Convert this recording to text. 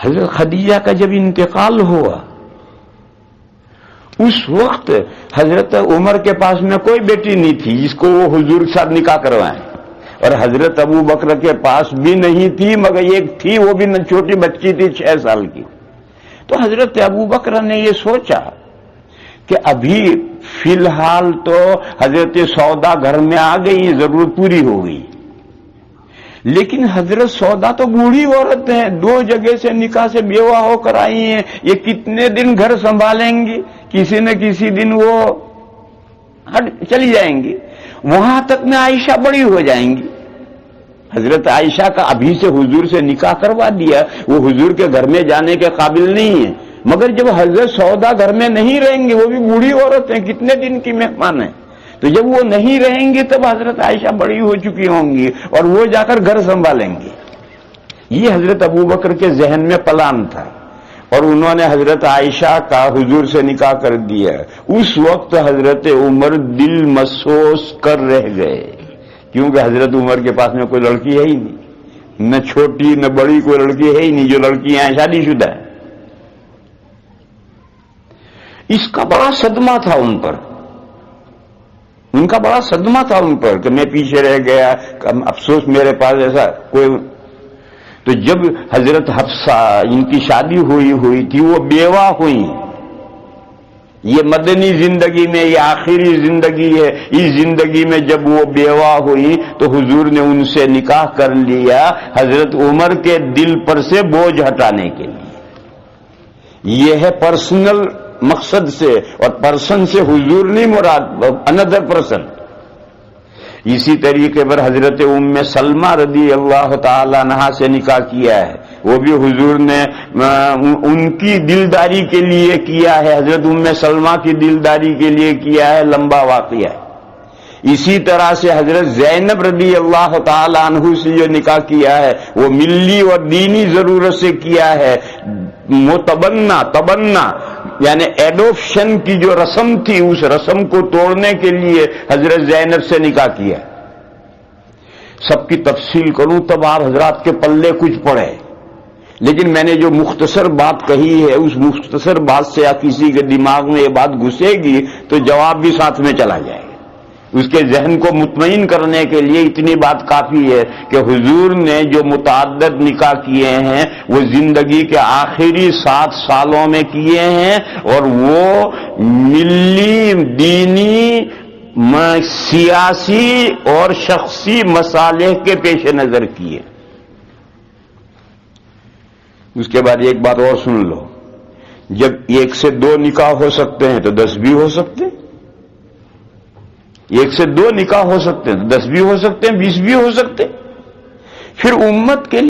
حضرت خدیجہ کا جب انتقال ہوا اس وقت حضرت عمر کے پاس میں کوئی بیٹی نہیں تھی جس کو وہ حضور کے ساتھ نکاح کروائیں، اور حضرت ابو بکر کے پاس بھی نہیں تھی، مگر ایک تھی، وہ بھی چھوٹی بچی تھی 6 سال کی۔ تو حضرت ابو بکر نے یہ سوچا کہ ابھی فی الحال تو حضرت سودا گھر میں آ گئی، ضرورت پوری ہو گئی، لیکن حضرت سودا تو بوڑھی عورت ہیں، 2 جگہ سے نکاح سے بیوہ ہو کر آئی ہیں، یہ کتنے دن گھر سنبھالیں گی؟ کسی نہ کسی دن وہ چلی جائیں گی، وہاں تک میں عائشہ بڑی ہو جائیں گی۔ حضرت عائشہ کا ابھی سے حضور سے نکاح کروا دیا، وہ حضور کے گھر میں جانے کے قابل نہیں ہے، مگر جب حضرت سودا گھر میں نہیں رہیں گے، وہ بھی بوڑھی عورت ہیں، کتنے دن کی مہمان ہیں، تو جب وہ نہیں رہیں گی تب حضرت عائشہ بڑی ہو چکی ہوں گی اور وہ جا کر گھر سنبھالیں گی۔ یہ حضرت ابو بکر کے ذہن میں پلان تھا، اور انہوں نے حضرت عائشہ کا حضور سے نکاح کر دیا۔ اس وقت حضرت عمر دل مسوس کر رہ گئے، کیونکہ حضرت عمر کے پاس میں کوئی لڑکی ہے ہی نہیں، نہ چھوٹی نہ بڑی کوئی لڑکی ہے ہی نہیں، جو لڑکیاں ہیں شادی شدہ ہیں۔ اس کا بڑا صدمہ تھا ان پر، ان کا بڑا صدمہ تھا ان پر کہ میں پیچھے رہ گیا، افسوس میرے پاس ایسا کوئی۔ تو جب حضرت حفصہ ان کی شادی ہوئی تھی، وہ بیوہ ہوئی، یہ مدنی زندگی میں یہ آخری زندگی ہے، اس زندگی میں جب وہ بیوہ ہوئی تو حضور نے ان سے نکاح کر لیا حضرت عمر کے دل پر سے بوجھ ہٹانے کے لیے۔ یہ ہے پرسنل مقصد سے، اور پرسن سے حضور نہیں مراد، اندر پرسن۔ اسی طریقے پر حضرت ام سلمہ رضی اللہ تعالی عنہا سے نکاح کیا ہے، وہ بھی حضور نے ان کی دلداری کے لیے کیا ہے، حضرت ام سلمہ کی دلداری کے لیے کیا ہے، لمبا واقعہ ہے۔ اسی طرح سے حضرت زینب رضی اللہ تعالی عنہ سے جو نکاح کیا ہے وہ ملی اور دینی ضرورت سے کیا ہے، تبنا یعنی ایڈوپشن کی جو رسم تھی اس رسم کو توڑنے کے لیے حضرت زینب سے نکاح کیا۔ سب کی تفصیل کروں تب آپ حضرات کے پلے کچھ پڑے، لیکن میں نے جو مختصر بات کہی ہے اس مختصر بات سے یا کسی کے دماغ میں یہ بات گھسے گی تو جواب بھی ساتھ میں چلا جائے گا۔ اس کے ذہن کو مطمئن کرنے کے لیے اتنی بات کافی ہے کہ حضور نے جو متعدد نکاح کیے ہیں وہ زندگی کے آخری 7 سالوں میں کیے ہیں، اور وہ ملی، دینی، سیاسی اور شخصی مصالح کے پیش نظر کیے۔ اس کے بعد ایک بات اور سن لو، جب 1 سے 2 نکاح ہو سکتے ہیں تو 10 بھی ہو سکتے ہیں، 1 سے 2 نکاح ہو سکتے ہیں تو 10 بھی ہو سکتے ہیں، 20 بھی ہو سکتے ہیں۔ پھر امت کے